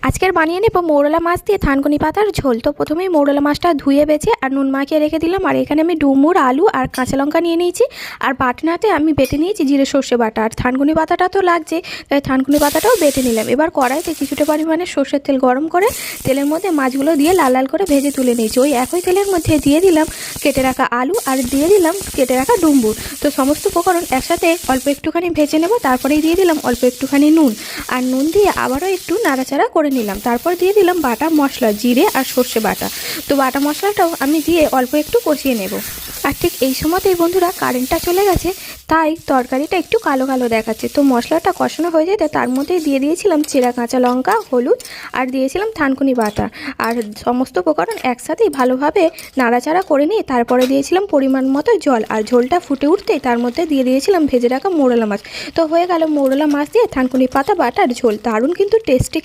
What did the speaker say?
আজকের বানিয়ে নেব মৌরলা মাছ দিয়ে থানকুনি পাতার ঝোল। তো প্রথমেই মৌরলা মাছটা ধুয়ে বেছে আর নুন মাখিয়ে রেখে দিলাম। আর এখানে আমি ডুমুর, আলু আর কাঁচা লঙ্কা নিয়ে নিয়েছি। আর বাটনাতে আমি বেটে নিয়েছি জিরে সর্ষে বাটা। আর থানকুনি পাতাটা তো লাগছে, তাই থানকুনি পাতাটাও বেটে নিলাম। এবার কড়াইতে কিছুটা পরিমাণে সর্ষের তেল গরম করে তেলের মধ্যে মাছগুলো দিয়ে লাল লাল করে ভেজে তুলে নিয়েছি। ওই একই তেলের মধ্যে দিয়ে দিলাম কেটে রাখা আলু আর দিয়ে দিলাম কেটে রাখা ডুমুর। তো সমস্ত উপকরণ একসাথে অল্প একটুখানি ভেজে নেব। তারপরেই দিয়ে দিলাম অল্প একটুখানি নুন, আর নুন দিয়ে আবারও একটু নাড়াচাড়া করে নিলাম। তারপর দিয়ে দিলাম বাটা মশলা, জিরে আর সর্ষে বাটা। তো বাটা মশলাটাও আমি দিয়ে অল্প একটু কষিয়ে নেব। আর ঠিক এই সময়তেই বন্ধুরা কারেন্টটা চলে গেছে, তাই তরকারিটা একটু কালো কালো দেখাচ্ছে। তো মশলাটা কষানো হয়ে যেতে তার মধ্যেই দিয়ে দিয়েছিলাম চেরা কাঁচা লঙ্কা, হলুদ আর দিয়েছিলাম থানকুনি বাটা। আর সমস্ত উপকরণ একসাথেই ভালোভাবে নাড়াচাড়া করে নিয়ে তারপরে দিয়েছিলাম পরিমাণ মতো জল। আর ঝোলটা ফুটে উঠতেই তার মধ্যে দিয়ে দিয়েছিলাম ভেজে রাখা মৌরলা মাছ। তো হয়ে গেল মৌরলা মাছ দিয়ে থানকুনি পাতা বাটার ঝোল। দারুণ কিন্তু টেস্টি।